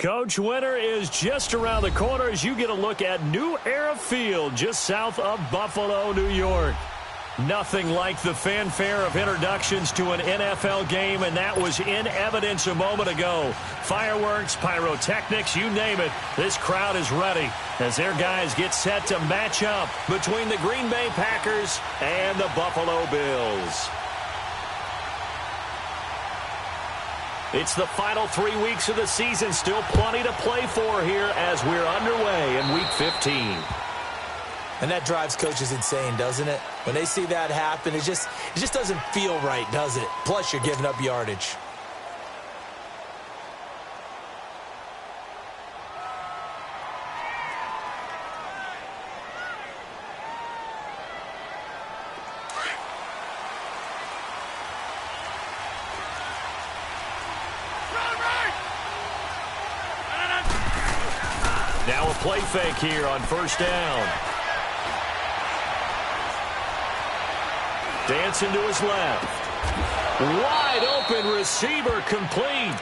Coach, winter is just around the corner as you get a look at New Era Field just south of Buffalo, New York. Nothing like the fanfare of introductions to an NFL game, and that was in evidence a moment ago. Fireworks, pyrotechnics, you name it. This crowd is ready as their guys get set to match up between the Green Bay Packers and the Buffalo Bills. It's the final 3 weeks of the season. Still plenty to play for here as we're underway in Week 15. And that drives coaches insane, doesn't it? When they see that happen, it just doesn't feel right, does it? Plus, you're giving up yardage. Now a play fake here on first down. Dancing to his left. Wide open receiver complete.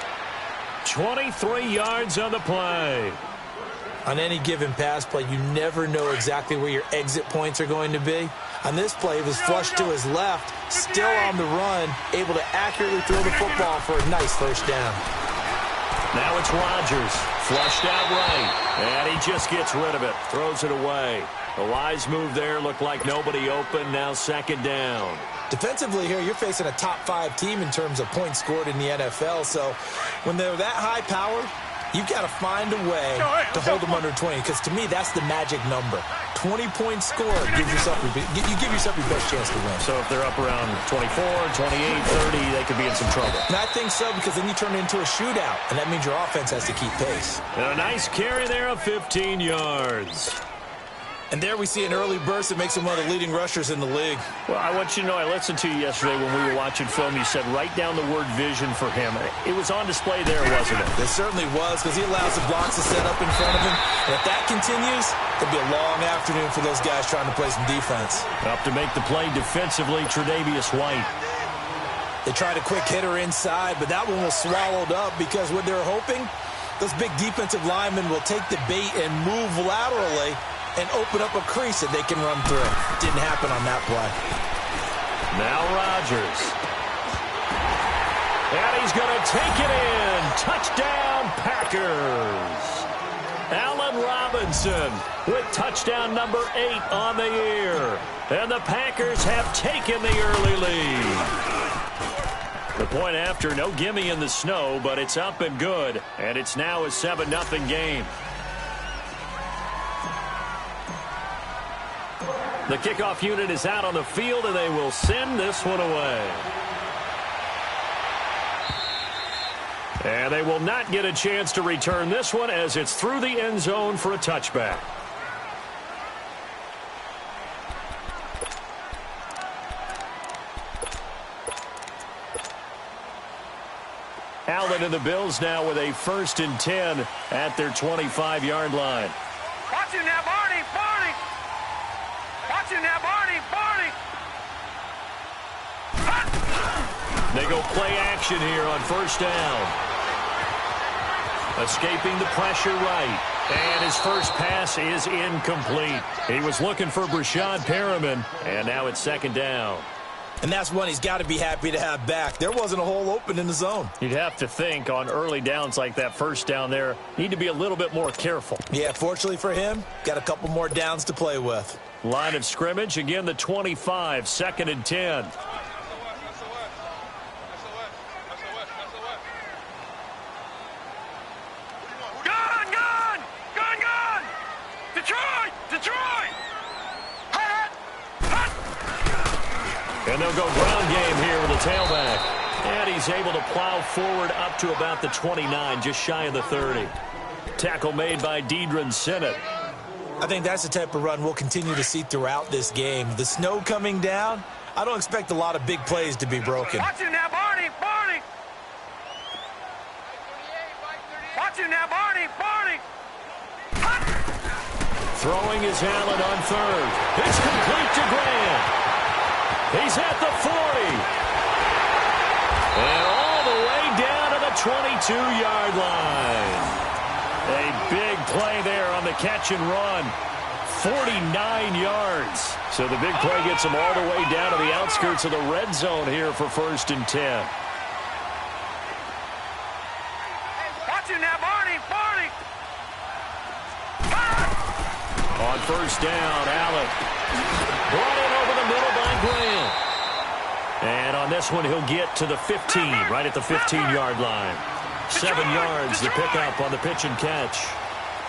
23 yards on the play. On any given pass play, you never know exactly where your exit points are going to be. On this play, it was flushed to his left, still on the run, able to accurately throw the football for a nice first down. Now it's Rodgers, flushed out right, and he just gets rid of it, throws it away. A wise move there, looked like nobody open, now second down. Defensively here, you're facing a top-5 team in terms of points scored in the NFL, so when they're that high-powered, you've got to find a way to hold them under 20, because to me, that's the magic number. 20 points scored, you give yourself your best chance to win. So if they're up around 24, 28, 30, they could be in some trouble. And I think so, because then you turn it into a shootout, and that means your offense has to keep pace. And a nice carry there of 15 yards. And there we see an early burst that makes him one of the leading rushers in the league. Well, I want you to know, I listened to you yesterday when we were watching film. You said write down the word vision for him. It was on display there, wasn't it? It certainly was, because he allows the blocks to set up in front of him. And if that continues, it'll be a long afternoon for those guys trying to play some defense. Up to make the play defensively, Tre'Davious White. They tried a quick hitter inside, but that one was swallowed up because what they're hoping, those big defensive linemen will take the bait and move laterally and open up a crease that they can run through. Didn't happen on that play. Now Rodgers. And he's going to take it in. Touchdown, Packers. Allen Robinson with touchdown number 8 on the year. And the Packers have taken the early lead. The point after, no gimme in the snow, but it's up and good. And it's now a 7-0 game. The kickoff unit is out on the field, and they will send this one away. And they will not get a chance to return this one as it's through the end zone for a touchback. Allen and the Bills now with a 1st and 10 at their 25-yard line. Watch it now, Barney! Barney! Watch it now, Barney! Barney! They go play action here on first down. Escaping the pressure right. And his first pass is incomplete. He was looking for Brashad Perriman, and now it's second down. And that's one he's got to be happy to have back. There wasn't a hole open in the zone. You'd have to think on early downs like that first down there, need to be a little bit more careful. Yeah, fortunately for him, got a couple more downs to play with. Line of scrimmage, again the 25, 2nd and 10. And they'll go ground game here with a tailback. And he's able to plow forward up to about the 29, just shy of the 30. Tackle made by Deidre Sinnott. I think that's the type of run we'll continue to see throughout this game. The snow coming down, I don't expect a lot of big plays to be broken. Watch it now, Barney! Barney! Watch it now, Barney! Barney! Throwing his Allen on 3rd. It's complete to Grant. He's at the 40. And all the way down to the 22-yard line. A big play there on the catch and run. 49 yards. So the big play gets them all the way down to the outskirts of the red zone here for 1st and 10. Watch it now, Barney. Barney. On 1st down, Allen. Brought in over the middle by Graham. And on this one, he'll get to the 15, right at the 15-yard line. 7 yards, the pickup on the pitch and catch.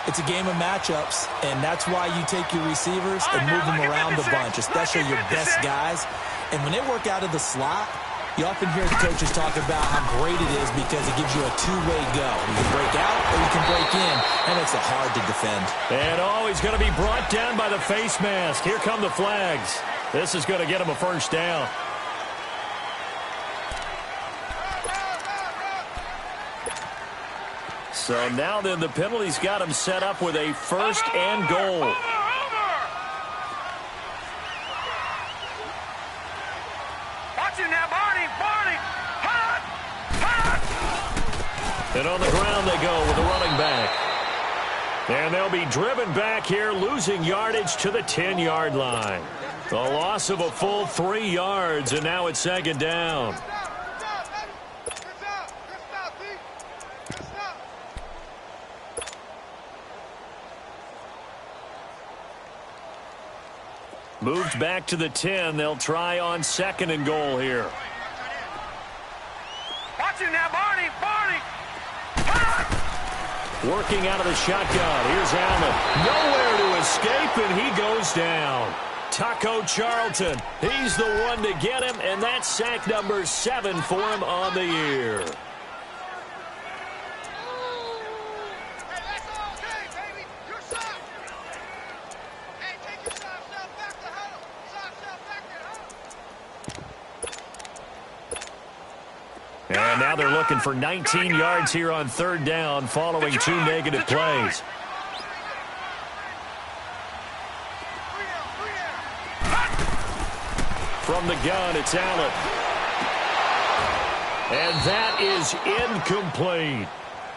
It's a game of matchups, and that's why you take your receivers and move them around the bunch, especially your best guys. And when they work out of the slot, you often hear the coaches talk about how great it is because it gives you a two-way go. You can break out or you can break in. That makes it hard to defend. And he's going to be brought down by the face mask. Here come the flags. This is going to get him a 1st down. So now then the penalty's got him set up with a 1st and goal. Watch it now, Barney. Barney. And on the ground they go with the running back. And they'll be driven back here, losing yardage to the 10-yard line. A loss of a full 3 yards, and now it's 2nd down. Moved back to the 10. They'll try on 2nd and goal here. Watch it now, Barney. Barney. Working out of the shotgun. Here's Allen. Nowhere to escape, and he goes down. Taco Charlton. He's the one to get him, and that's sack number 7 for him on the year. And now they're looking for 19 yards here on 3rd down following 2 negative plays. From the gun, it's Allen. And that is incomplete.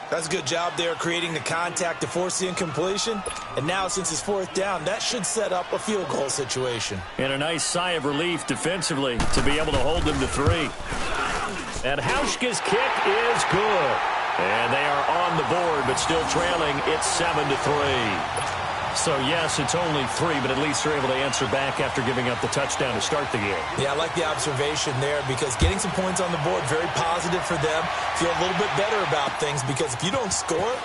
That's a good job there creating the contact to force the incompletion. And now since it's 4th down, that should set up a field goal situation. And a nice sigh of relief defensively to be able to hold them to 3. And Hauschka's kick is good. And they are on the board, but still trailing. It's 7-3. So, yes, it's only 3, but at least they're able to answer back after giving up the touchdown to start the game. Yeah, I like the observation there because getting some points on the board, very positive for them. Feel a little bit better about things because if you don't score,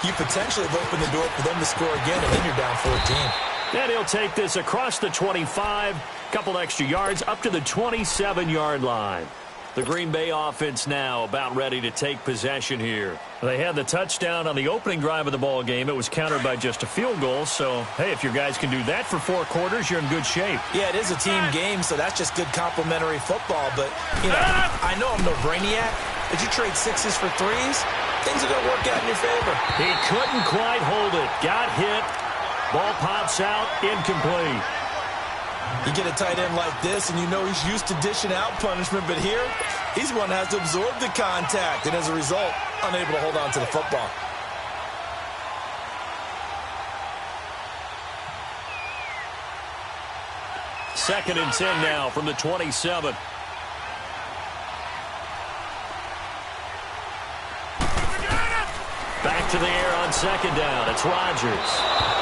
you potentially have opened the door for them to score again, and then you're down 14. And he'll take this across the 25, couple extra yards, up to the 27-yard line. The Green Bay offense now about ready to take possession here. They had the touchdown on the opening drive of the ball game. It was countered by just a field goal. So, hey, if your guys can do that for 4 quarters, you're in good shape. Yeah, it is a team game, so that's just good complimentary football. But, you know, I know I'm no brainiac. But you trade 6s for 3s, things are going to work out in your favor. He couldn't quite hold it. Got hit. Ball pops out. Incomplete. You get a tight end like this, and you know he's used to dishing out punishment, but here, he's the one that has to absorb the contact, and as a result, unable to hold on to the football. Second and 10 now from the 27. Back to the air on 2nd down. It's Rodgers.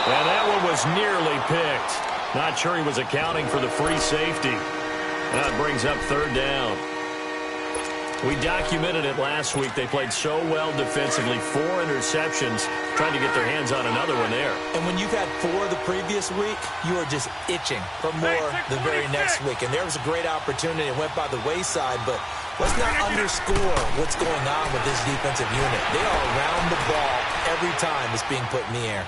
And that one was nearly picked. Not sure he was accounting for the free safety. That brings up 3rd down. We documented it last week. They played so well defensively. 4 interceptions. Trying to get their hands on another one there. And when you've had 4 the previous week, you are just itching for more the very next week. And there was a great opportunity. It went by the wayside, but let's not underscore what's going on with this defensive unit. They are around the ball every time it's being put in the air.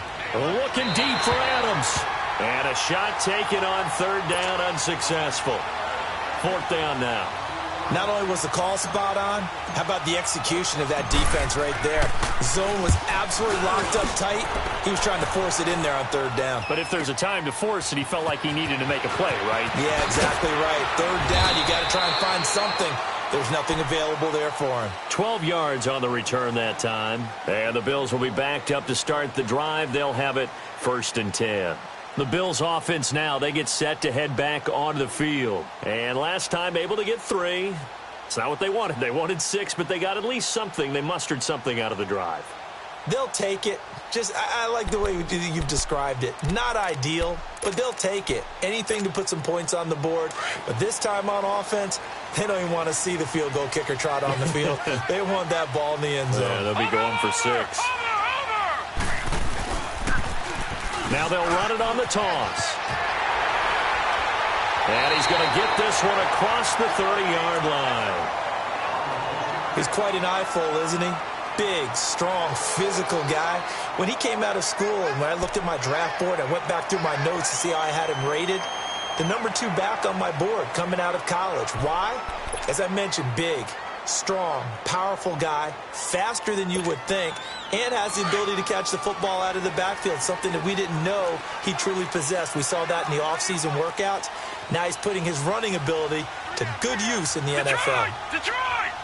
Looking deep for Adams. And a shot taken on 3rd down, unsuccessful. 4th down now. Not only was the call spot on, how about the execution of that defense right there? Zone was absolutely locked up tight. He was trying to force it in there on 3rd down. But if there's a time to force it, he felt like he needed to make a play, right? Yeah, exactly right. 3rd down, you got to try and find something. There's nothing available there for him. 12 yards on the return that time. And the Bills will be backed up to start the drive. They'll have it 1st and 10. The Bills offense now, they get set to head back onto the field. And last time able to get 3. It's not what they wanted. They wanted 6, but they got at least something. They mustered something out of the drive. They'll take it. I like the way you've described it. Not ideal, but they'll take it. Anything to put some points on the board. But this time on offense, they don't even want to see the field goal kicker trot on the field. They want that ball in the end zone. Yeah, they'll be going for 6. Now they'll run it on the toss. And he's going to get this one across the 30-yard line. He's quite an eyeful, isn't he? Big, strong, physical guy. When he came out of school and when I looked at my draft board, I went back through my notes to see how I had him rated. The number 2 back on my board coming out of college. Why? As I mentioned, big, strong, powerful guy, faster than you would think, and has the ability to catch the football out of the backfield, something that we didn't know he truly possessed. We saw that in the offseason workouts. Now he's putting his running ability to good use in the NFL. Detroit!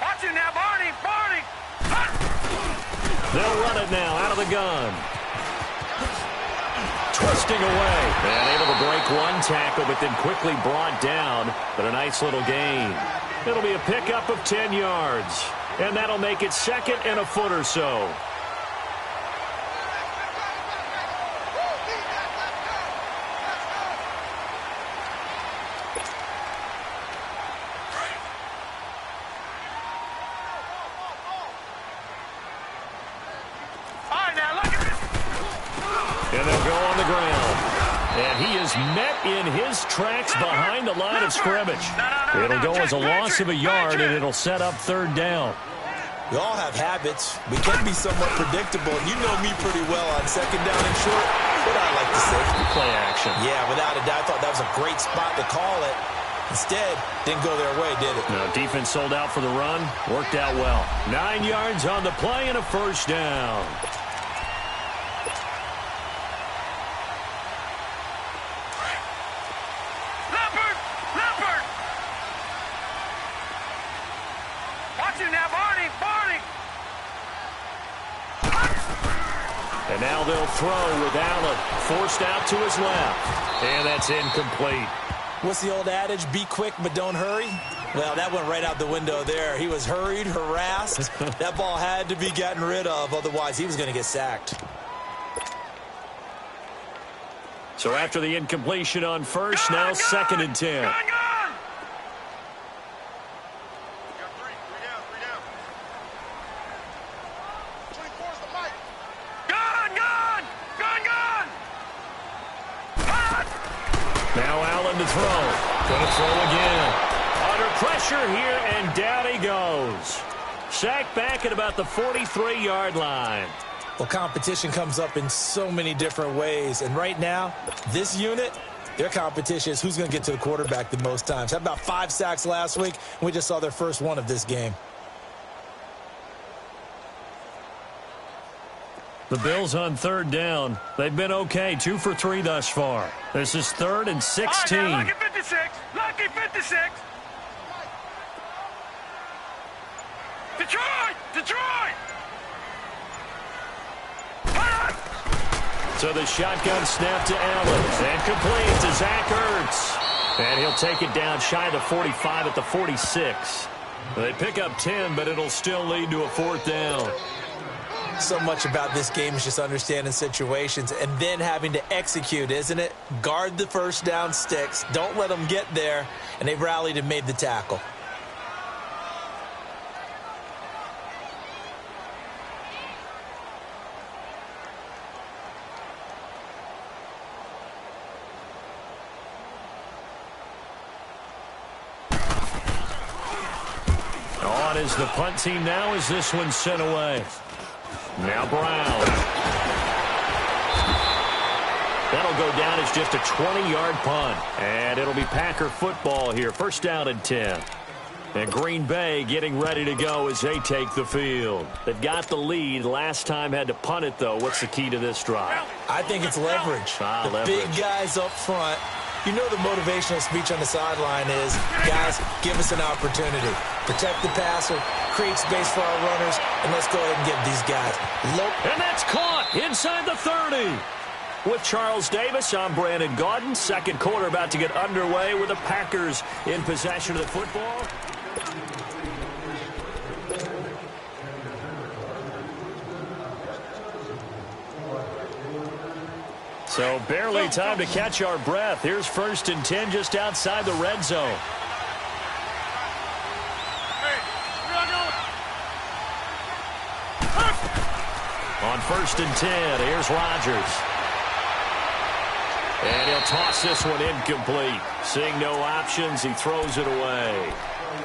Watch it now, Barney! Barney! They'll run it now out of the gun. Twisting away. And able to break one tackle, but then quickly brought down. But a nice little gain. It'll be a pickup of 10 yards. And that'll make it 2nd and a foot or so. And they'll go on the ground. And he is met in his tracks behind the line of scrimmage. It'll go as a loss of a yard, and it'll set up 3rd down. We all have habits. We can be somewhat predictable. You know me pretty well on 2nd down and short. What I like to say. Play action. Yeah, without a doubt. I thought that was a great spot to call it. Instead, didn't go their way, did it? No, defense sold out for the run. Worked out well. 9 yards on the play and a 1st down. And now they'll throw with Allen. Forced out to his left. And that's incomplete. What's the old adage? Be quick, but don't hurry? Well, that went right out the window there. He was hurried, harassed. That ball had to be gotten rid of. Otherwise, he was going to get sacked. So after the incompletion on 1st, now 2nd and 10. Now Allen to throw. Going to throw again. Under pressure here, and down he goes. Sacked back at about the 43-yard line. Well, competition comes up in so many different ways. And right now, this unit, their competition is who's going to get to the quarterback the most times. Had about 5 sacks last week, and we just saw their first one of this game. The Bills on 3rd down. They've been okay, 2 for 3 thus far. This is 3rd and 16. Right, lucky 56. Lucky 56. Detroit! Detroit! So the shotgun snap to Allen. And complete to Zach Ertz. And he'll take it down shy of the 45 at the 46. They pick up 10, but it'll still lead to a 4th down. So much about this game is just understanding situations and then having to execute, isn't it? Guard the 1st down sticks. Don't let them get there. And they rallied and made the tackle. On is the punt team now as this one's sent away. Now Brown. That'll go down as just a 20-yard punt. And it'll be Packer football here. 1st down and 10. And Green Bay getting ready to go as they take the field. They've got the lead. Last time had to punt it, though. What's the key to this drive? I think it's leverage. Leverage. Big guys up front You know the motivational speech on the sideline is, guys, give us an opportunity. Protect the passer, create space for our runners, and let's go ahead and give these guys low. And that's caught inside the 30. With Charles Davis, I'm Brandon Gaudin. Second quarter about to get underway with the Packers in possession of the football. So barely time to catch our breath. Here's 1st and 10 just outside the red zone. On 1st and 10, here's Rodgers. And he'll toss this one incomplete. Seeing no options, he throws it away.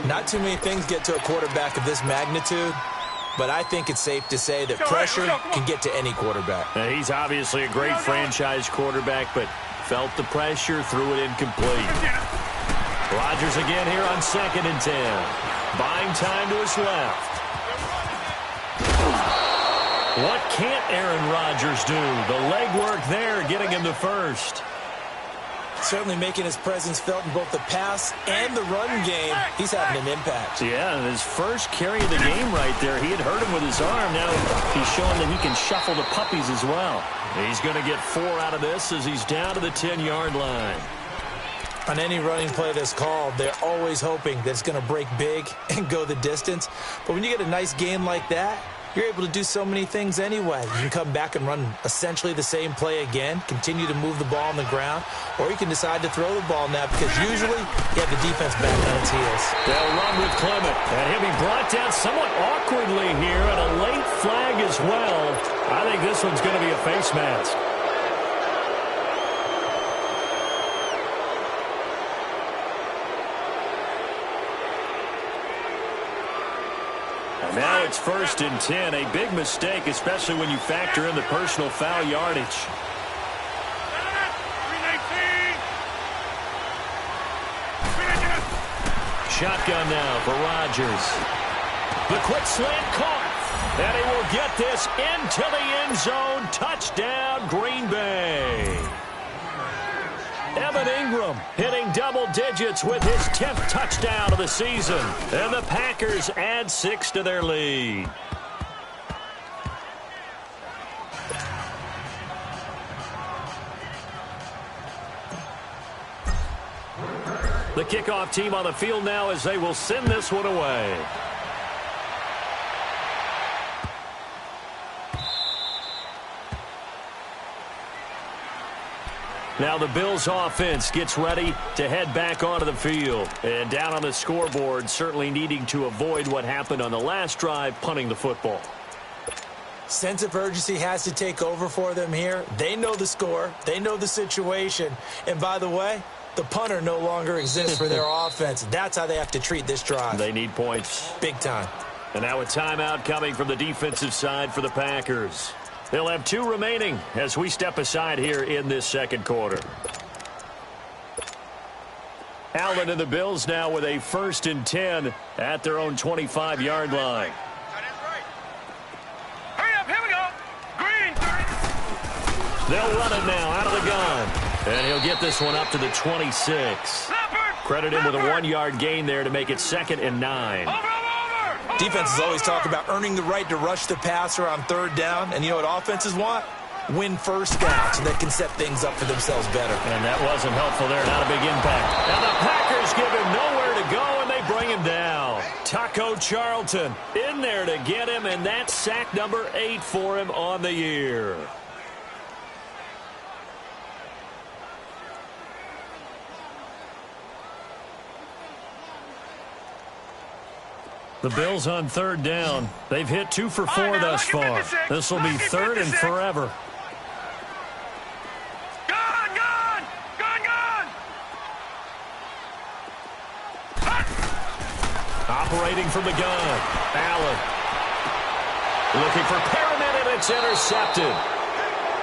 Not too many things get to a quarterback of this magnitude, but I think it's safe to say that pressure can get to any quarterback. Now, he's obviously a great franchise quarterback, but felt the pressure, threw it incomplete. Rodgers again here on 2nd and 10. Buying time to his left. What can't Aaron Rodgers do? The legwork there, getting him the first. Certainly making his presence felt in both the pass and the run game. He's having an impact. Yeah, and his first carry of the game right there, he had hurt him with his arm. Now he's showing that he can shuffle the puppies as well. He's going to get 4 out of this as he's down to the 10-yard line. On any running play that's called, they're always hoping that it's going to break big and go the distance. But when you get a nice game like that, you're able to do so many things anyway. You can come back and run essentially the same play again, continue to move the ball on the ground, or you can decide to throw the ball now because usually you have the defense back on its heels. They'll run with Clement, and he'll be brought down somewhat awkwardly here, and a late flag as well. I think this one's going to be a face mask. Now it's 1st and 10. A big mistake, especially when you factor in the personal foul yardage. Shotgun now for Rodgers. The quick slant caught. And he will get this into the end zone. Touchdown, Green Bay. Evan Ingram hitting double digits with his 10th touchdown of the season. And the Packers add 6 to their lead. The kickoff team on the field now as they will send this one away. Now the Bills offense gets ready to head back onto the field. And down on the scoreboard, certainly needing to avoid what happened on the last drive, punting the football. Sense of urgency has to take over for them here. They know the score. They know the situation. And by the way, the punter no longer exists for their offense. That's how they have to treat this drive. They need points. Big time. And now a timeout coming from the defensive side for the Packers. They'll have 2 remaining as we step aside here in this second quarter. Allen and the Bills now with a 1st and 10 at their own 25-yard line. Hurry up, here we go. Green. They'll run it now out of the gun. And he'll get this one up to the 26. Credit him with a 1-yard gain there to make it 2nd and 9. Defenses always talk about earning the right to rush the passer on 3rd down. And you know what offenses want? Win 1st down so they can set things up for themselves better. And that wasn't helpful there. Not a big impact. And the Packers give him nowhere to go, and they bring him down. Taco Charlton in there to get him, and that's sack number 8 for him on the year. The Bills on 3rd down. They've hit 2 for 4 thus far. This will be 3rd and forever. Operating from the gun. Allen. Looking for Perriman, and it's intercepted.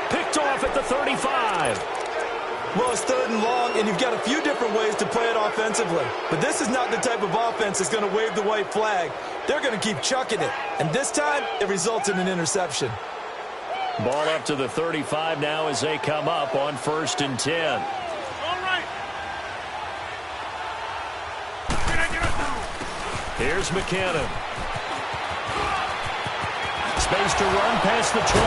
Picked off at the 35. Well, it's 3rd and long, and you've got a few different ways to play it offensively. But this is not the type of offense that's going to wave the white flag. They're going to keep chucking it. And this time, it results in an interception. Ball up to the 35 now as they come up on 1st and 10. All right. Here's McKinnon. Space to run past the 20.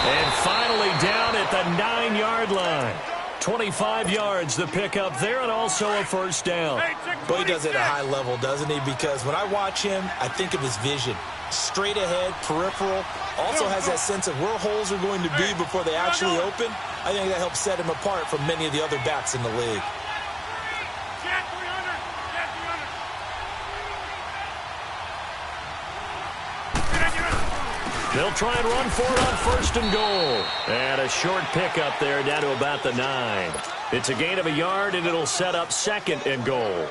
And finally down at the 9-yard line. 25 yards the pickup there, and also a first down. Well, he does it at a high level, doesn't he? Because when I watch him, I think of his vision. Straight ahead, peripheral. Also has that sense of where holes are going to be before they actually open. I think that helps set him apart from many of the other backs in the league. They'll try and run for it on first and goal. And a short pickup there down to about the 9. It's a gain of a yard, and it'll set up second and goal.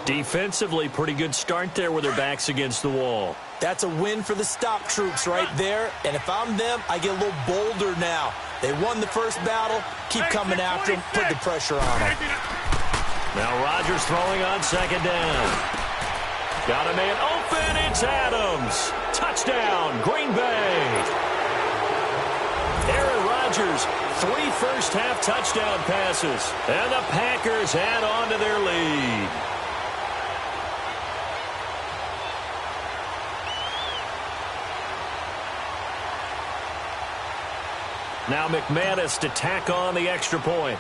Defensively, pretty good start there with their backs against the wall. That's a win for the stop troops right there. And if I'm them, I get a little bolder now. They won the first battle. Keep coming after them. Put the pressure on them. Now Rodgers throwing on second down. Got a man open. It's Adams. Touchdown, Green Bay. Aaron Rodgers, 3 first-half touchdown passes. And the Packers add on to their lead. Now McManus to tack on the extra point.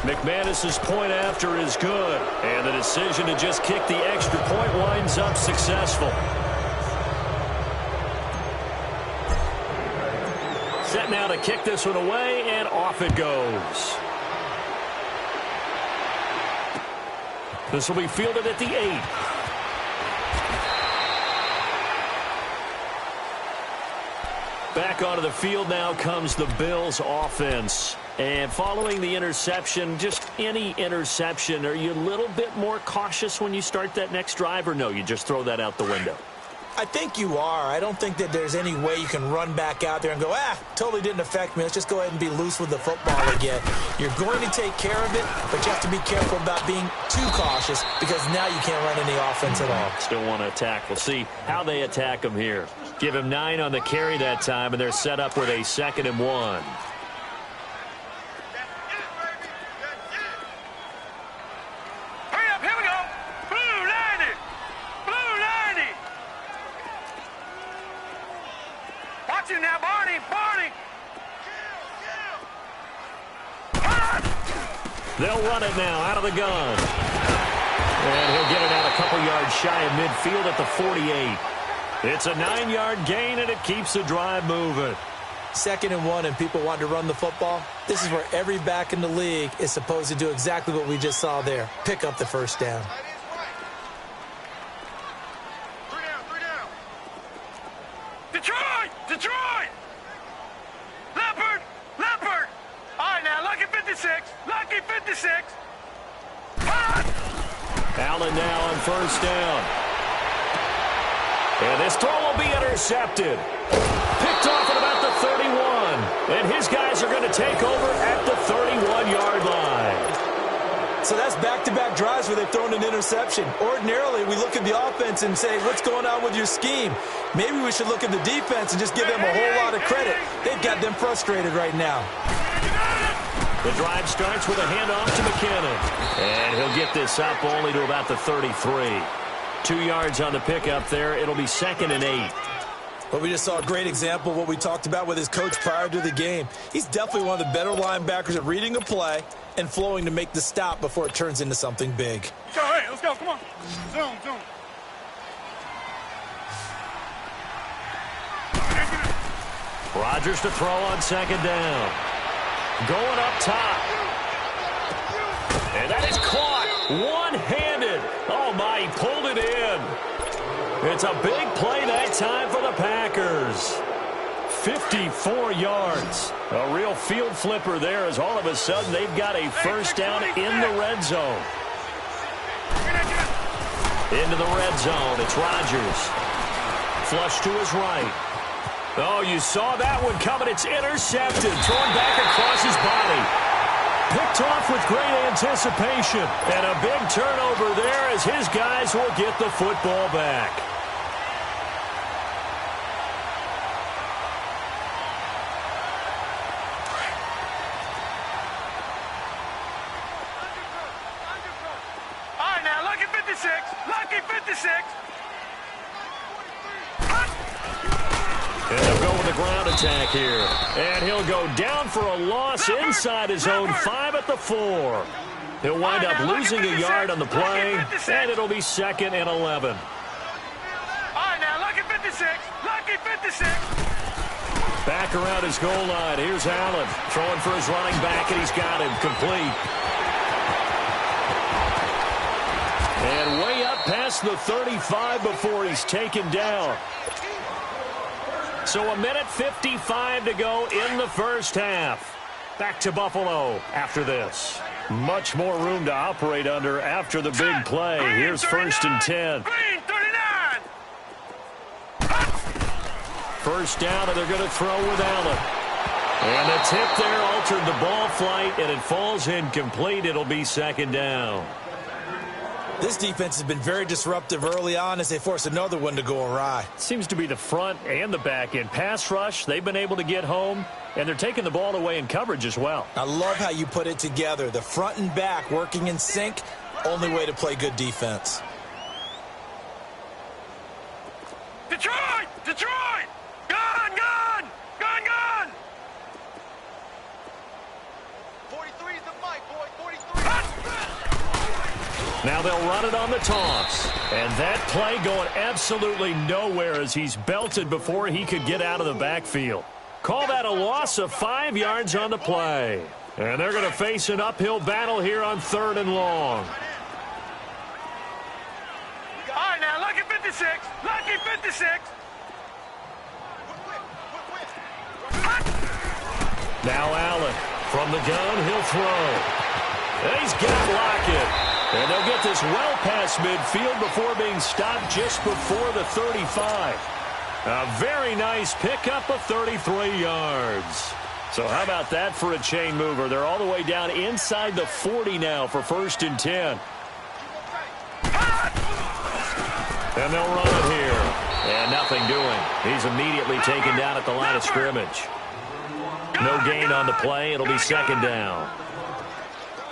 McManus's point after is good. And the decision to just kick the extra point winds up successful. Set now to kick this one away, and off it goes. This will be fielded at the 8. Back onto the field now comes the Bills offense. And following the interception, just any interception, are you a little bit more cautious when you start that next drive, or no, you just throw that out the window? I think you are. I don't think that there's any way you can run back out there and go, totally didn't affect me. Let's just go ahead and be loose with the football again. You're going to take care of it, but you have to be careful about being too cautious because now you can't run any offense at all. Still want to attack. We'll see how they attack him here. Give him 9 on the carry that time, and they're set up with a 2nd and 1. They'll run it now out of the gun. And he'll get it out a couple yards shy of midfield at the 48. It's a 9-yard gain, and it keeps the drive moving. 2nd and 1, and people want to run the football. This is where every back in the league is supposed to do exactly what we just saw there. Pick up the first down. Detroit! Leopard! All right, now, lucky 56. Allen now on first down. And this throw will be intercepted. Picked off at about the 31. And his guys are going to take over at the 31-yard line. So that's back-to-back drives where they've thrown an interception. Ordinarily, we look at the offense and say, what's going on with your scheme? Maybe we should look at the defense and just give them a whole lot of credit. They've got them frustrated right now. The drive starts with a handoff to McKinnon. And he'll get this up only to about the 33. 2 yards on the pickup there. It'll be 2nd and 8. Well, we just saw a great example of what we talked about with his coach prior to the game. He's definitely one of the better linebackers at reading a play and flowing to make the stop before it turns into something big. All right, let's go. Come on. Zoom. Rodgers to throw on 2nd down. Going up top. And that is caught one-handed. Oh, my, he pulled it in. It's a big play that time for the Packers. 54 yards. A real field flipper there as all of a sudden they've got a first down in the red zone. Into the red zone. It's Rodgers. Flush to his right. Oh, you saw that one coming. It's intercepted. Thrown back across his body. Picked off with great anticipation. And a big turnover there as his guys will get the football back. And they'll go with the ground attack here. And he'll go down for a loss inside his own 5 at the 4. He'll wind up losing a yard on the play, and it'll be 2nd and 11. All right, now, lucky 56. Lucky 56. Back around his goal line. Here's Allen throwing for his running back, and he's got him complete. And way up past the 35 before he's taken down. So 1:55 to go in the first half. Back to Buffalo after this. Much more room to operate under after the big play. Here's 1st and 10. Green 39. First down, and they're going to throw with Allen. And the tip there altered the ball flight, and it falls incomplete. It'll be 2nd down. This defense has been very disruptive early on as they force another one to go awry. Seems to be the front and the back end. Pass rush, they've been able to get home, and they're taking the ball away in coverage as well. I love how you put it together. The front and back working in sync, only way to play good defense. Detroit! Detroit! Gone! Gone! Gone! Gone! 43 is the mic, boy. 43. Now they'll run it on the toss. And that play going absolutely nowhere as he's belted before he could get out of the backfield. Call that a loss of 5 yards on the play. And they're going to face an uphill battle here on 3rd and long. All right, now, lucky 56. Lucky 56. Now Allen from the gun, he'll throw. And he's got Lockett. And they'll get this well past midfield before being stopped just before the 35. A very nice pickup of 33 yards. So how about that for a chain mover? They're all the way down inside the 40 now for 1st and 10. And they'll run it here. And nothing doing. He's immediately taken down at the line of scrimmage. No gain on the play. It'll be 2nd down.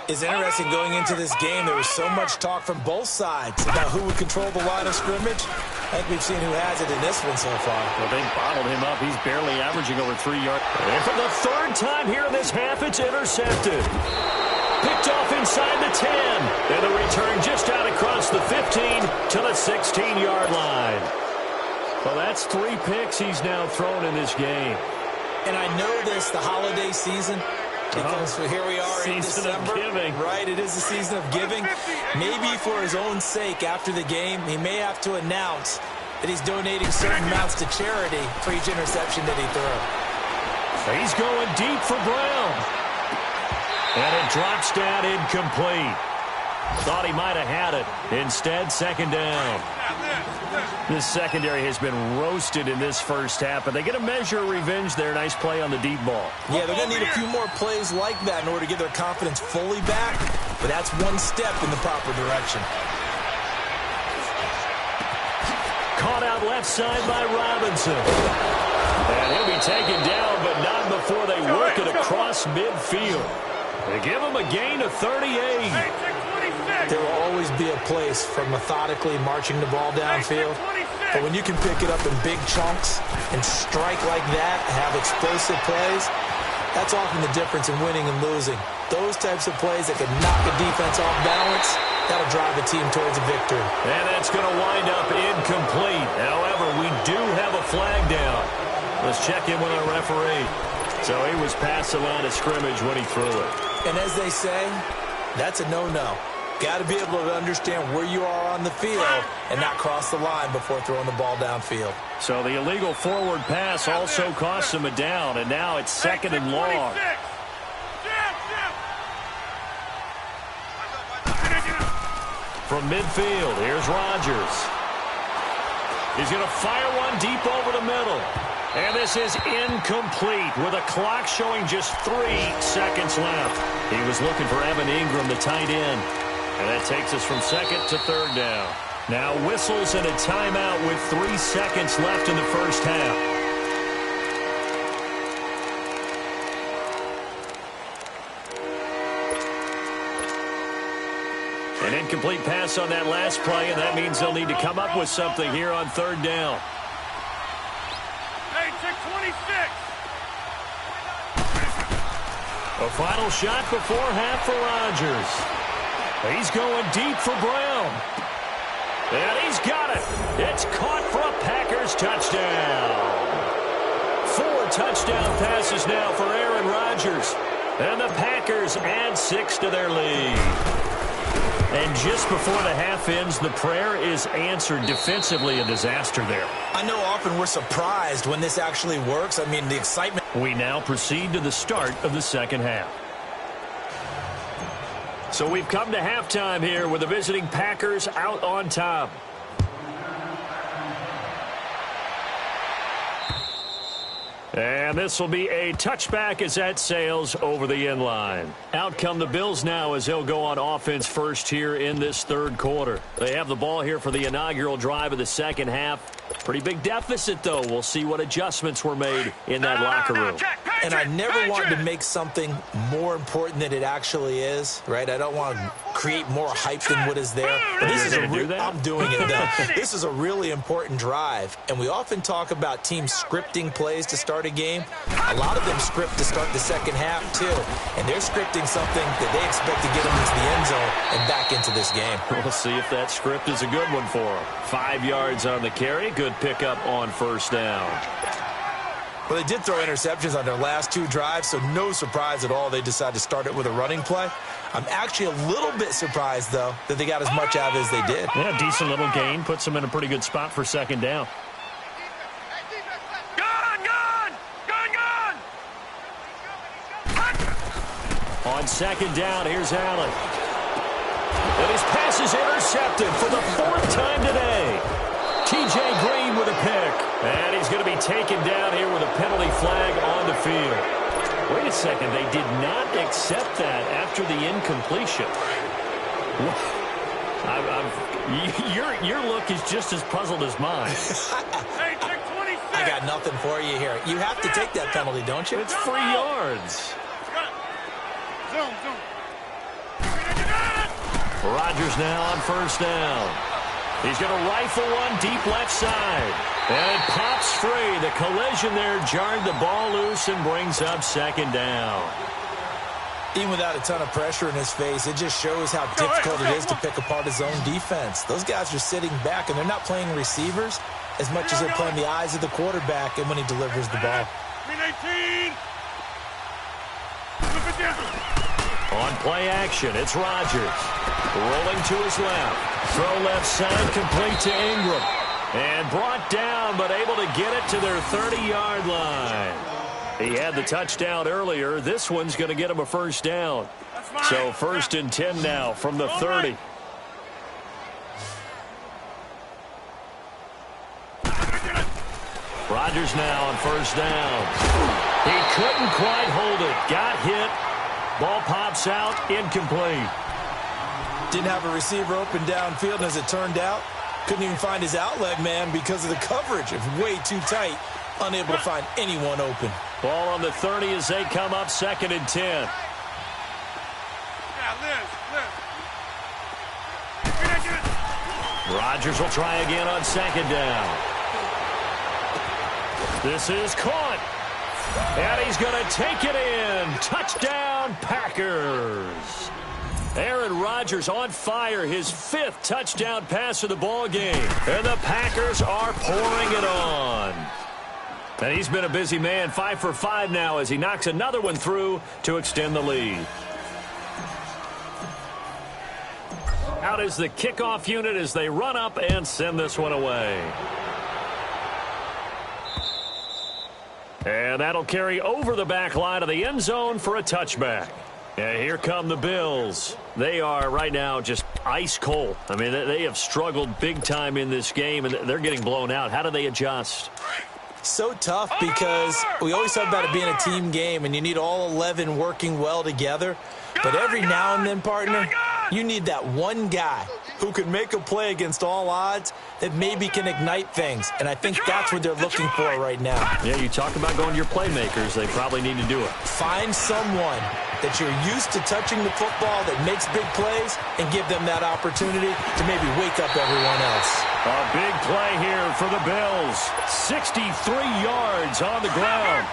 It's interesting going into this game. There was so much talk from both sides about who would control the line of scrimmage. I think we've seen who has it in this one so far. Well, they bottled him up. He's barely averaging over 3 yards. And for the 3rd time here in this half, it's intercepted. Picked off inside the 10. And the return just out across the 15 to the 16-yard line. Well, that's 3 picks he's now thrown in this game. And I know this, the holiday season, because here we are in December. Season of giving. Right, it is the season of giving. Maybe for his own sake after the game, he may have to announce that he's donating certain amounts to charity for each interception that he throws. He's going deep for Brown. And it drops down incomplete. Thought he might have had it. Instead, 2nd down. This secondary has been roasted in this first half, but they get a measure of revenge there. Nice play on the deep ball. Yeah, they're going to need a few more plays like that in order to get their confidence fully back, but that's one step in the proper direction. Caught out left side by Robinson. And he'll be taken down, but not before they work it across midfield. They give him a gain of 38. There will always be a place for methodically marching the ball downfield. But when you can pick it up in big chunks and strike like that and have explosive plays, that's often the difference in winning and losing. Those types of plays that can knock a defense off balance, that'll drive a team towards a victory. And that's going to wind up incomplete. However, we do have a flag down. Let's check in with our referee. So he was past the line of scrimmage when he threw it. And as they say, that's a no-no. Got to be able to understand where you are on the field and not cross the line before throwing the ball downfield. So the illegal forward pass also costs him a down, and now it's 2nd and long. From midfield, here's Rodgers. He's going to fire one deep over the middle. And this is incomplete with a clock showing just 3 seconds left. He was looking for Evan Ingram, the tight end. And that takes us from 2nd to 3rd down. Now whistles and a timeout with 3 seconds left in the first half. An incomplete pass on that last play, and that means they'll need to come up with something here on third down. Hey, check 26. A final shot before half for Rodgers. He's going deep for Brown. And he's got it. It's caught for a Packers touchdown. 4 touchdown passes now for Aaron Rodgers. And the Packers add 6 to their lead. And just before the half ends, the prayer is answered. Defensively, a disaster there. I know often we're surprised when this actually works. I mean, the excitement. We now proceed to the start of the second half. So we've come to halftime here with the visiting Packers out on top. And this will be a touchback as that sails over the end line. Out come the Bills now as they'll go on offense first here in this third quarter. They have the ball here for the inaugural drive of the second half. Pretty big deficit, though. We'll see what adjustments were made in that locker room. And I never wanted to make something more important than it actually is, right? I don't want to create more hype than what is there. But this is I'm doing it, though. This is a really important drive. And we often talk about teams scripting plays to start a game. A lot of them script to start the second half, too. And they're scripting something that they expect to get them into the end zone and back into this game. We'll see if that script is a good one for them. 5 yards on the carry. Good pickup on first down. Well, they did throw interceptions on their last 2 drives, so no surprise at all they decided to start it with a running play. I'm actually a little bit surprised, though, that they got as much out of it as they did. Yeah, decent little gain. Puts them in a pretty good spot for second down. On second down, here's Allen. And his pass is intercepted for the 4th time today. T.J. Green with a pick. And he's going to be taken down here with a penalty flag on the field. Wait a second. They did not accept that after the incompletion. Your look is just as puzzled as mine. I got nothing for you here. You have to take that penalty, don't you? It's 3 yards. Zoom. Rodgers now on first down. He's going to rifle one deep left side. And it pops free. The collision there jarred the ball loose and brings up second down. Even without a ton of pressure in his face, it just shows how difficult it is to pick apart his own defense. Those guys are sitting back, and they're not playing receivers as much as they're playing the eyes of the quarterback and when he delivers the ball. 18. On play action, it's Rodgers. Rolling to his left. Throw left side, complete to Ingram. And brought down, but able to get it to their 30-yard line. He had the touchdown earlier. This one's going to get him a first down. So 1st and 10 now from the 30. Rodgers now on first down. He couldn't quite hold it. Got hit. Ball pops out, incomplete. Didn't have a receiver open downfield, and as it turned out, couldn't even find his outlet man because of the coverage. It was way too tight, unable to find anyone open. Ball on the 30 as they come up 2nd and 10. Yeah, Liz. Rodgers will try again on 2nd down. This is caught. And he's going to take it in. Touchdown, Packers. Aaron Rodgers on fire, his 5th touchdown pass of the ball game. And the Packers are pouring it on. And he's been a busy man, 5 for 5 now as he knocks another one through to extend the lead. Out is the kickoff unit as they run up and send this one away. And that'll carry over the back line of the end zone for a touchback. And here come the Bills. They are right now just ice cold. I mean, they have struggled big time in this game, and they're getting blown out. How do they adjust? So tough because we always talk about it being a team game, and you need all 11 working well together. But every now and then, partner, You need that one guy who can make a play against all odds that maybe can ignite things. And I think that's what they're looking for right now. Yeah, you talk about going to your playmakers. They probably need to do it. Find someone that you're used to touching the football that makes big plays and give them that opportunity to maybe wake up everyone else. A big play here for the Bills. 63 yards on the ground.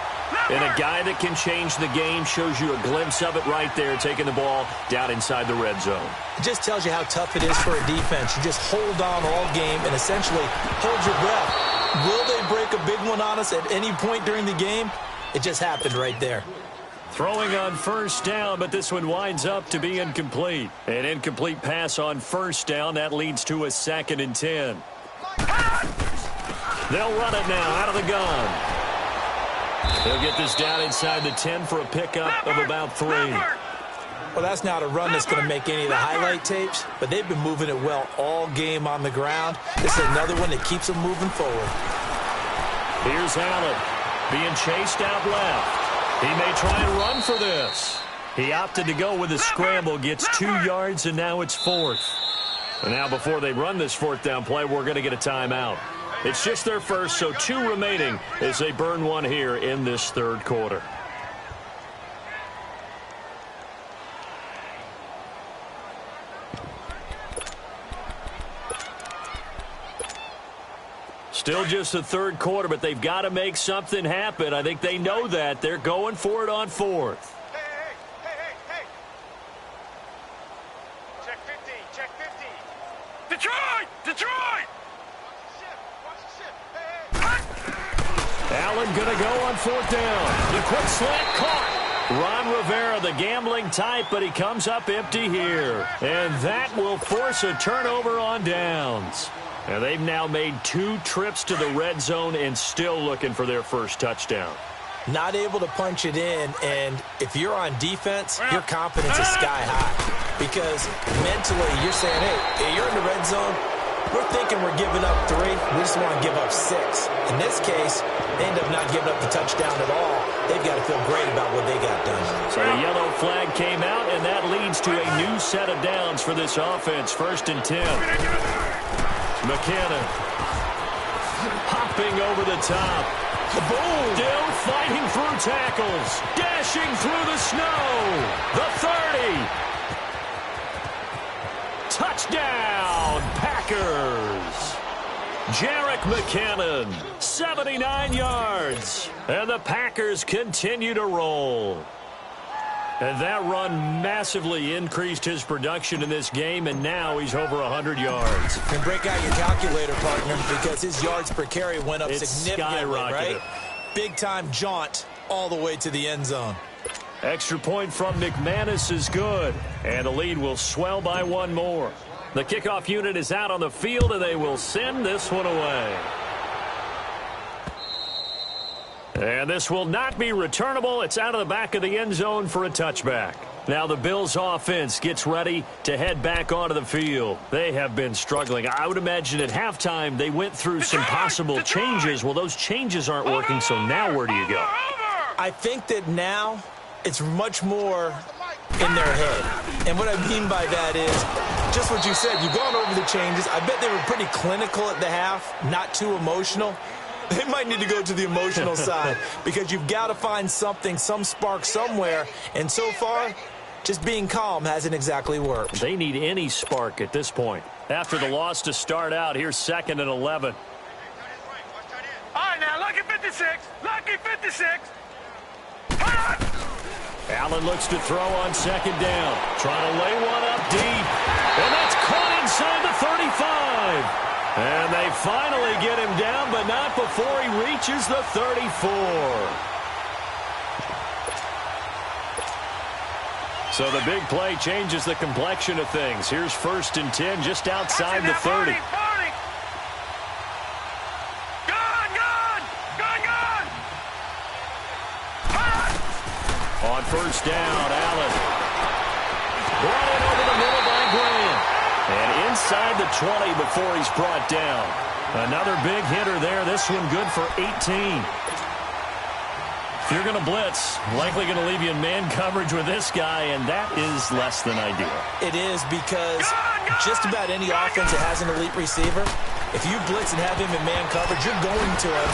And a guy that can change the game shows you a glimpse of it right there, taking the ball down inside the red zone. It just tells you how tough it is for a defense. You just hold on all game and essentially hold your breath. Will they break a big one on us at any point during the game? It just happened right there. Throwing on first down, but this one winds up to be incomplete. An incomplete pass on first down. That leads to a 2nd and 10. They'll run it now out of the gun. They'll get this down inside the 10 for a pickup of about 3. Well, that's not a run that's going to make any of the highlight tapes, but they've been moving it well all game on the ground. This is another one that keeps them moving forward. Here's Allen being chased out left. He may try and run for this. He opted to go with a scramble, gets 2 yards, and now it's 4th. And now before they run this 4th down play, we're going to get a timeout. It's just their first, so 2 remaining as they burn one here in this 3rd quarter. Still just the 3rd quarter, but they've got to make something happen. I think they know that. They're going for it on 4th. Hey. Check 50, check 50. Detroit! Allen going to go on 4th down. The quick slant caught. Ron Rivera, the gambling type, but he comes up empty here. And that will force a turnover on downs. And they've now made 2 trips to the red zone and still looking for their first touchdown. Not able to punch it in, and if you're on defense, your confidence is sky high. Because mentally, you're saying, hey, you're in the red zone. We're thinking we're giving up 3. We just want to give up 6. In this case, they end up not giving up the touchdown at all. They've got to feel great about what they got done. So the yellow flag came out, and that leads to a new set of downs for this offense. 1st and 10. McKinnon hopping over the top. Boom! Still fighting through tackles. Dashing through the snow. The 30. Touchdown, Packers. Jerick McKinnon, 79 yards. And the Packers continue to roll. And that run massively increased his production in this game, and now he's over 100 yards. And break out your calculator, partner, because his yards per carry went up significantly, right? Big-time jaunt all the way to the end zone. Extra point from McManus is good, and the lead will swell by 1 more. The kickoff unit is out on the field, and they will send this one away. And this will not be returnable. It's out of the back of the end zone for a touchback. Now the Bills offense gets ready to head back onto the field. They have been struggling. I would imagine at halftime they went through some possible changes. Well, those changes aren't working, so now where do you go? I think that now it's much more in their head. And what I mean by that is just what you said. You've gone over the changes. I bet they were pretty clinical at the half, not too emotional. They might need to go to the emotional side because you've got to find something, some spark somewhere. And so far, just being calm hasn't exactly worked. They need any spark at this point. After the loss to start out, here's 2nd and 11. All right, now, lucky 56. Lucky 56. Allen looks to throw on 2nd down. Trying to lay one up deep. And that's caught inside the 35. And they finally get him down, but not before he reaches the 34. So the big play changes the complexion of things. Here's 1st and 10 just outside the 30. On 1st down, Allen. Brought in over the middle by Grant. And inside the 20 before he's brought down. Another big hitter there. This one good for 18. If you're going to blitz, likely going to leave you in man coverage with this guy, and that is less than ideal. It is, because just about any offense that has an elite receiver, if you blitz and have him in man coverage, you're going to him,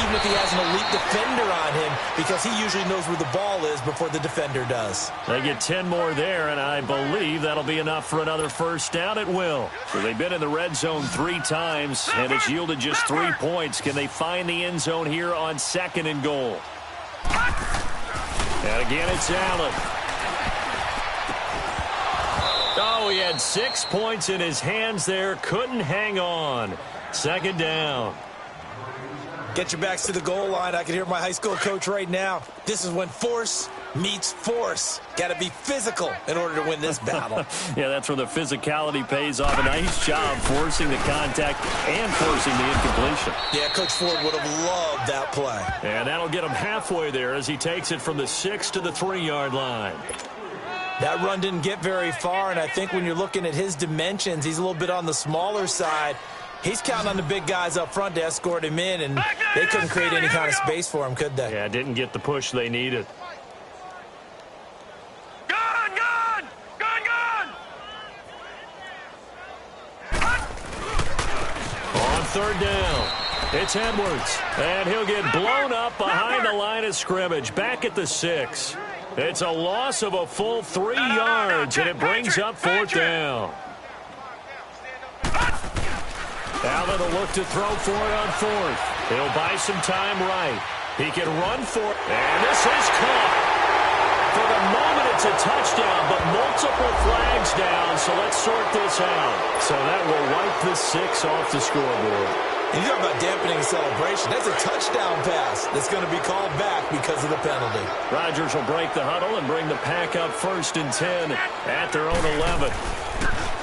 even if he has an elite defender on him, because he usually knows where the ball is before the defender does. They get 10 more there, and I believe that'll be enough for another first down at will. So they've been in the red zone 3 times, and it's yielded just 3 points. Can they find the end zone here on 2nd and goal? And again, it's Allen. Oh, he had 6 points in his hands there. Couldn't hang on. 2nd down. Get your backs to the goal line. I can hear my high school coach right now. This is when force meets force. Got to be physical in order to win this battle. Yeah, that's where the physicality pays off. A nice job forcing the contact and forcing the incompletion. Yeah, Coach Ford would have loved that play. And that'll get him halfway there as he takes it from the 6 to the 3-yard line. That run didn't get very far, and I think when you're looking at his dimensions, he's a little bit on the smaller side. He's counting on the big guys up front to escort him in, and they couldn't create any kind of space for him, could they? Yeah, didn't get the push they needed. Gun! Gun! Gun! Gun! On 3rd down, it's Edwards, and he'll get blown up behind the line of scrimmage, back at the 6. It's a loss of a full 3 yards, and it brings up 4th down. Allen will look to throw for it on 4th. He'll buy some time right. He can run for it, and this is caught. For the moment, it's a touchdown, but multiple flags down, so let's sort this out. So that will wipe the 6 off the scoreboard. And you talk about dampening a celebration. That's a touchdown pass that's going to be called back because of the penalty. Rodgers will break the huddle and bring the pack up 1st and 10 at their own 11.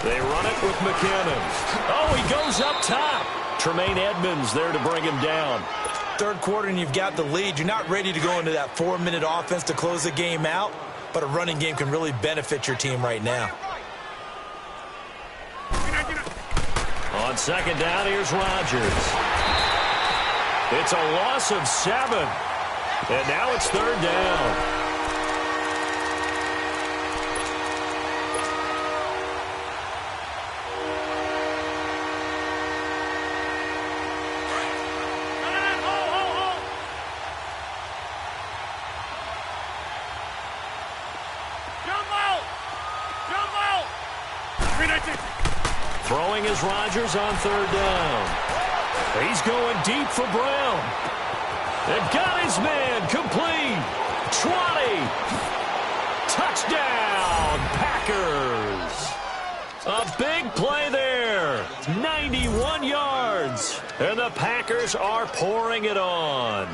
They run it with McKinnon. Oh, he goes up top. Tremaine Edmonds there to bring him down. 3rd quarter and you've got the lead. You're not ready to go into that 4-minute offense to close the game out, but a running game can really benefit your team right now. On 2nd down, here's Rodgers. It's a loss of 7. And now it's 3rd down. Throwing is Rodgers on 3rd down. He's going deep for Brown. And got his man complete. 20. Touchdown, Packers. A big play there. 91 yards. And the Packers are pouring it on.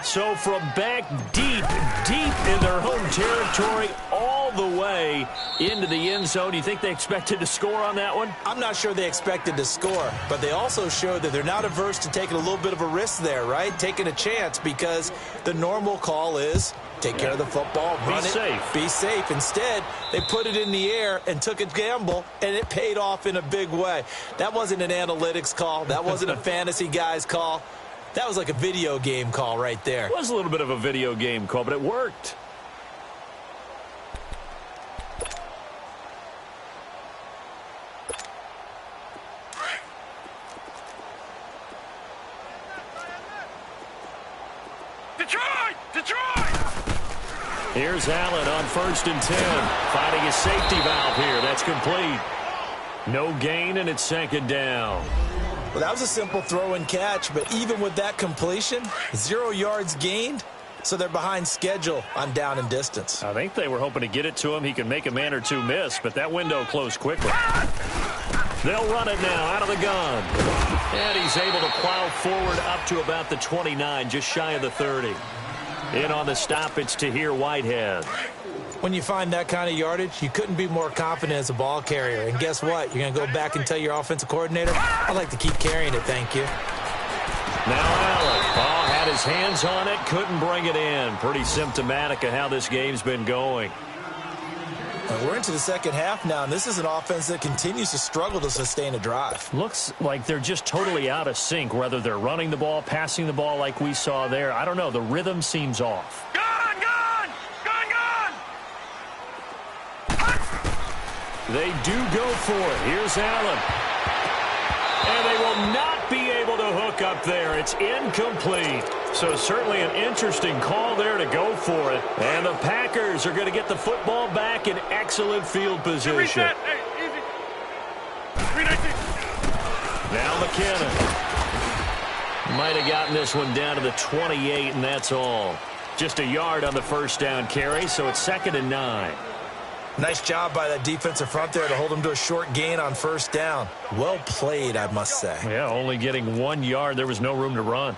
So from back deep in their home territory, all the way into the end zone, you think they expected to score on that one? I'm not sure they expected to score, but they also showed that they're not averse to taking a little bit of a risk there, right? Taking a chance, because the normal call is take care of the football, run it, be safe. Instead, they put it in the air and took a gamble, and it paid off in a big way. That wasn't an analytics call. That wasn't a fantasy guy's call. That was like a video game call right there. It was a little bit of a video game call, but it worked. Detroit! Detroit! Here's Allen on 1st and 10. Finding a safety valve here. That's complete. No gain, and it's 2nd down. Well, that was a simple throw and catch, but even with that completion, 0 yards gained, so they're behind schedule on down and distance. I think they were hoping to get it to him. He could make a man or two miss, but that window closed quickly. They'll run it now out of the gun. And he's able to plow forward up to about the 29, just shy of the 30. In on the stop, it's Tahir Whitehead. When you find that kind of yardage, you couldn't be more confident as a ball carrier. And guess what? You're going to go back and tell your offensive coordinator, I'd like to keep carrying it, thank you. Now Allen. Oh, had his hands on it, couldn't bring it in. Pretty symptomatic of how this game's been going. And we're into the second half now, and this is an offense that continues to struggle to sustain a drive. Looks like they're just totally out of sync, whether they're running the ball, passing the ball like we saw there. I don't know. The rhythm seems off. Gone, gone, gone, gone. They do go for it. Here's Allen. And they will not be able to hook up there. It's incomplete. So certainly an interesting call there to go for it. And the Packers are going to get the football back in excellent field position. Hey, easy. 319. Now McKinnon. Might have gotten this one down to the 28, and that's all. Just a yard on the first down carry, so it's 2nd and 9. Nice job by that defensive front there to hold them to a short gain on first down. Well played, I must say. Yeah, only getting 1 yard. There was no room to run.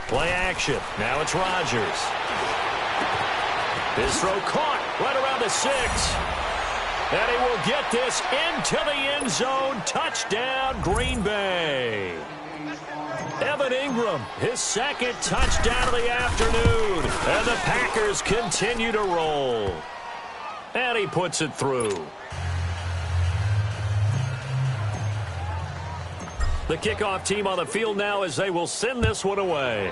Play action. Now it's Rodgers. His throw caught right around the 6. And he will get this into the end zone. Touchdown, Green Bay. Evan Ingram, his 2nd touchdown of the afternoon. And the Packers continue to roll. And he puts it through. The kickoff team on the field now as they will send this one away.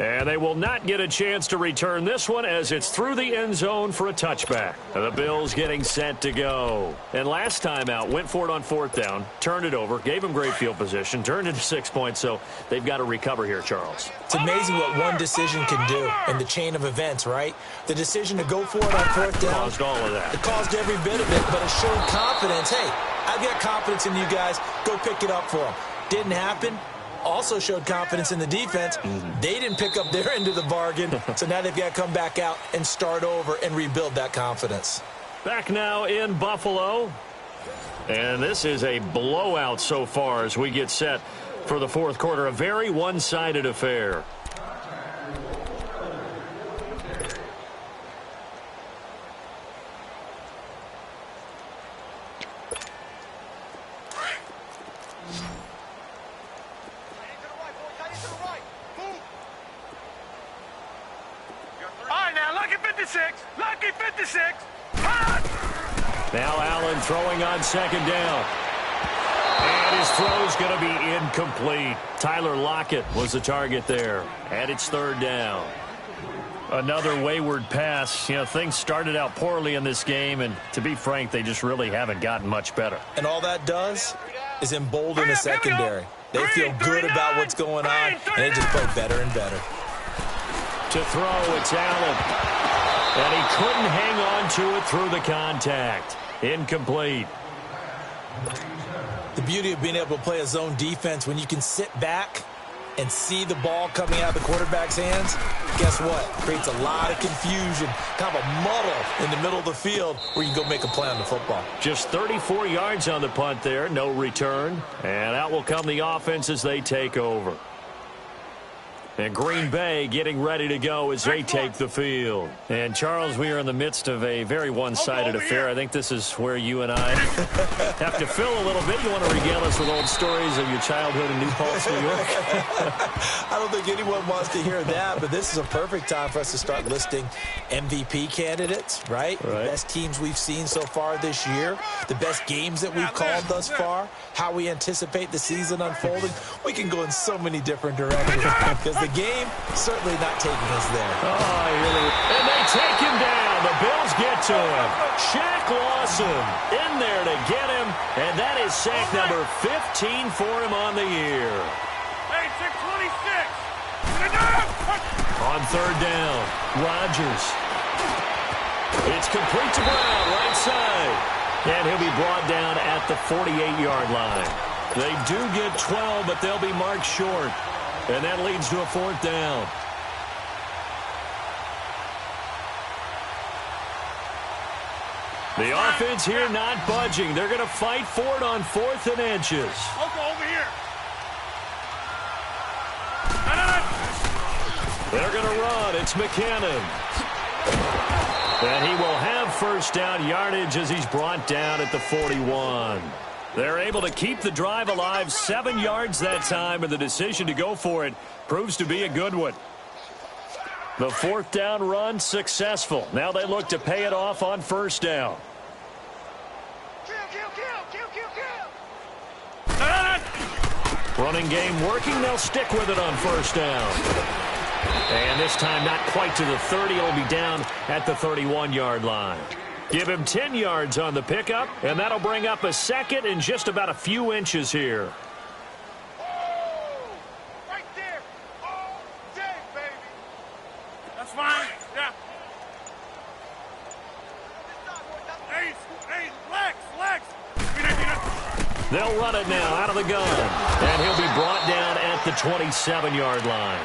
And they will not get a chance to return this one as it's through the end zone for a touchback. The Bills getting set to go. And last time out, went for it on 4th down, turned it over, gave them great field position, turned into 6 points, so they've got to recover here, Charles. It's amazing what one decision can do in the chain of events, right? The decision to go for it on 4th down. Caused all of that. It caused every bit of it, but it showed confidence. Hey, I've got confidence in you guys. Go pick it up for them. Didn't happen. Also showed confidence in the defense. They didn't pick up their end of the bargain, so now they've got to come back out and start over and rebuild that confidence. Back now in Buffalo. And this is a blowout so far as we get set for the 4th quarter. A very one-sided affair. Lucky 56. Now Allen throwing on 2nd down. And his throw's going to be incomplete. Tyler Lockett was the target there. And it's 3rd down. Another wayward pass. You know, things started out poorly in this game, and to be frank, they just really haven't gotten much better. And all that does is embolden the secondary. They feel good about what's going on, and they just play better and better. To throw, it's Allen. And he couldn't hang on to it through the contact. Incomplete. The beauty of being able to play a zone defense, when you can sit back and see the ball coming out of the quarterback's hands, guess what? Creates a lot of confusion, kind of a muddle in the middle of the field where you can go make a play on the football. Just 34 yards on the punt there, no return. And out will come the offense as they take over. And Green Bay getting ready to go as they take the field. And, Charles, we are in the midst of a very one-sided affair. I think this is where you and I have to fill a little bit. You want to regale us with old stories of your childhood in New Paltz, New York? I don't think anyone wants to hear that, but this is a perfect time for us to start listing MVP candidates, right? The best teams we've seen so far this year, the best games that we've called thus far, how we anticipate the season unfolding. We can go in so many different directions because the game certainly not taking us there. And they take him down. The Bills get to him. Shaq Lawson in there to get him, and that is sack number 15 for him on the year. Hey, 626. On 3rd down, Rodgers. It's complete to Brown, right side. And he'll be brought down at the 48-yard line. They do get 12, but they'll be marked short. And that leads to a 4th down. The offense here not budging. They're going to fight for it on 4th and inches. Over here. They're going to run. It's McKinnon. And he will have first down yardage as he's brought down at the 41. They're able to keep the drive alive, 7 yards that time, and the decision to go for it proves to be a good one. The fourth down run successful. Now they look to pay it off on first down. Running game working. They'll stick with it on first down. And this time not quite to the 30. It'll be down at the 31-yard line. Give him 10 yards on the pickup, and that'll bring up a second and just about a few inches here. Right there. All day, baby. That's fine. Yeah. Hey, Lex. They'll run it now out of the gun, and he'll be brought down at the 27-yard line.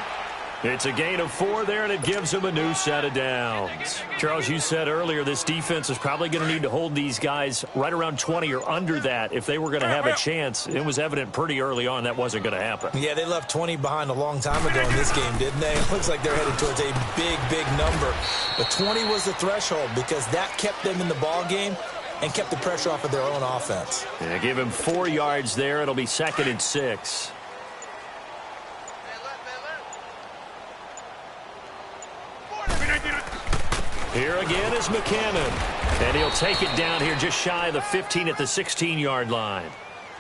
It's a gain of 4 there, and it gives them a new set of downs. Charles, you said earlier this defense is probably going to need to hold these guys right around 20 or under that if they were going to have a chance. It was evident pretty early on that wasn't going to happen. Yeah, they left 20 behind a long time ago in this game, didn't they? It looks like they're headed towards a big number. But 20 was the threshold because that kept them in the ball game and kept the pressure off of their own offense. Yeah, give him 4 yards there. It'll be 2nd and 6. Here again is McCannon. And he'll take it down here just shy of the 15 at the 16-yard line.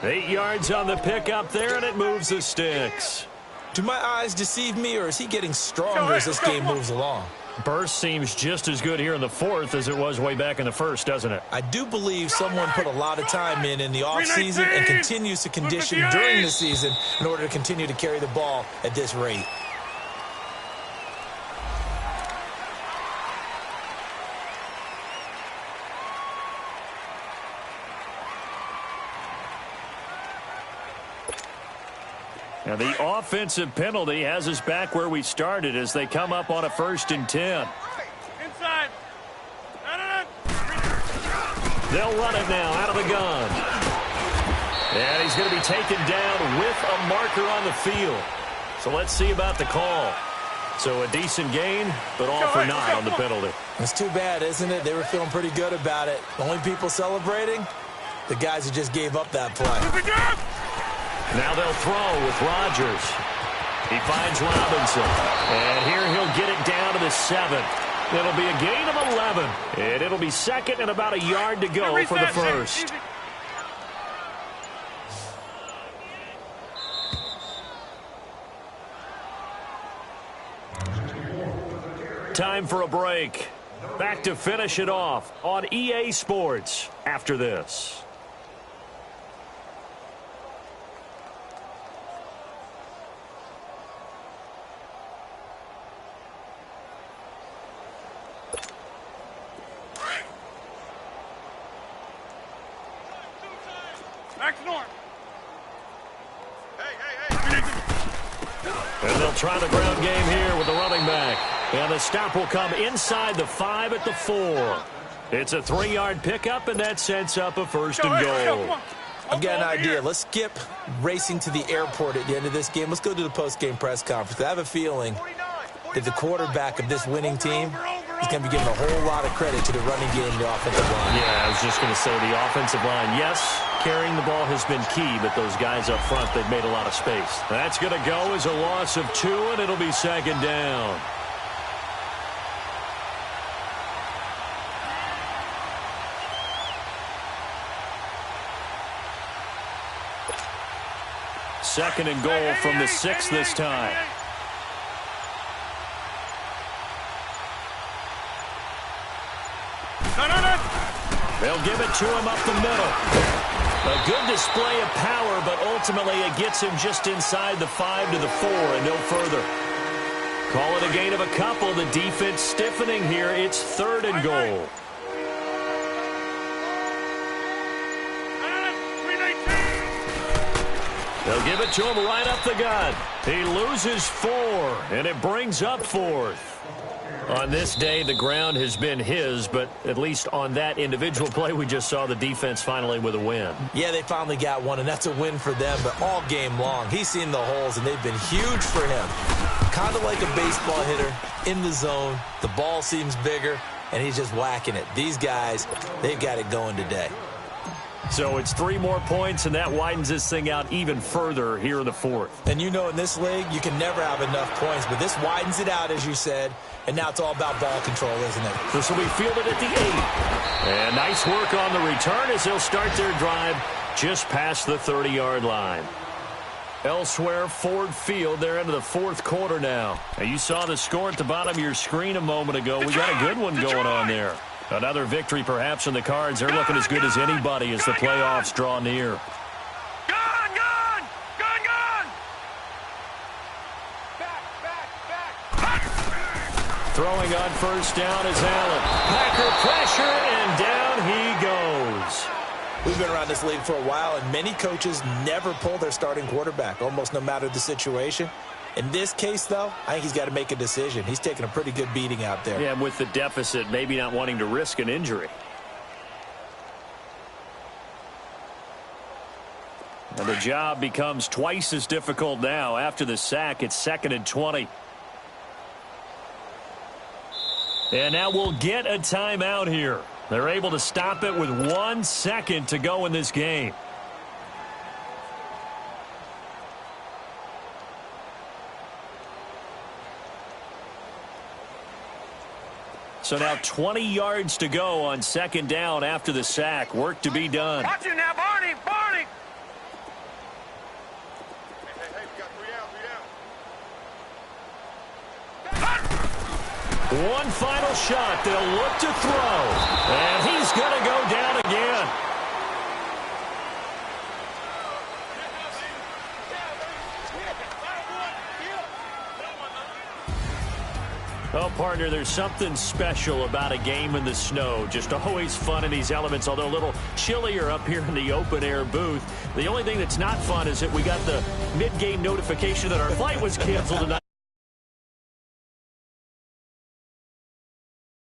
8 yards on the pickup there, and it moves the sticks. Do my eyes deceive me, or is he getting stronger as this game moves along? Burst seems just as good here in the 4th as it was way back in the 1st, doesn't it? I do believe someone put a lot of time in the offseason and continues to condition during the season in order to continue to carry the ball at this rate. Now the offensive penalty has us back where we started as they come up on a 1st and 10. Inside. They'll run it now out of the gun. And he's going to be taken down with a marker on the field. So let's see about the call. So a decent gain, but all for naught on the penalty. It's too bad, isn't it? They were feeling pretty good about it. The only people celebrating, the guys who just gave up that play. Now they'll throw with Rodgers. He finds Robinson. And here he'll get it down to the 7. It'll be a gain of 11. And it'll be 2nd and about a yard to go for the 1st. Time for a break. Back to finish it off on EA Sports after this. And they'll try the ground game here with the running back. And the stop will come inside the 5 at the 4. It's a 3-yard pickup, and that sets up a 1st and goal. I've got an idea. Let's skip racing to the airport at the end of this game. Let's go to the post-game press conference. I have a feeling that the quarterback of this winning team is going to be giving a whole lot of credit to the running game and the offensive line. Yeah, I was just going to say the offensive line. Yes, carrying the ball has been key, but those guys up front, they've made a lot of space. That's going to go as a loss of 2, and it'll be 2nd down. Second and goal from the 6 this time. They'll give it to him up the middle. A good display of power, but ultimately it gets him just inside the 5 to the 4 and no further. Call it a gain of a couple. The defense stiffening here. It's 3rd and goal. They'll give it to him right up the gut. He loses 4, and it brings up 4th. On this day, the ground has been his, but at least on that individual play, we just saw the defense finally with a win. Yeah, they finally got one, and that's a win for them, but all game long, he's seen the holes, and they've been huge for him. Kind of like a baseball hitter in the zone. The ball seems bigger, and he's just whacking it. These guys, they've got it going today. So it's 3 more points, and that widens this thing out even further here in the fourth. And you know in this league, you can never have enough points, but this widens it out, as you said, and now it's all about ball control, isn't it? This will be fielded at the 8. And nice work on the return as they'll start their drive just past the 30-yard line. Elsewhere, Ford Field, they're into the fourth quarter now. And you saw the score at the bottom of your screen a moment ago. We got a good one going on there. Another victory perhaps in the cards. They're looking as good as anybody as the playoffs draw near. Gone! Back! Throwing on first down is Allen. Packer pressure, and down he goes. We've been around this league for a while, and many coaches never pull their starting quarterback, almost no matter the situation. In this case, though, I think he's got to make a decision. He's taking a pretty good beating out there. Yeah, with the deficit, maybe not wanting to risk an injury. And the job becomes twice as difficult now. After the sack, it's 2nd and 20. And now we'll get a timeout here. They're able to stop it with 1 second to go in this game. So now 20 yards to go on 2nd down after the sack. Work to be done. Watch it now, Barney! Barney! Hey, we got 3 out. One final shot. They'll look to throw. And he's going to go down again. Oh, partner, there's something special about a game in the snow. Just always fun in these elements, although a little chillier up here in the open-air booth. The only thing that's not fun is that we got the mid-game notification that our flight was canceled tonight.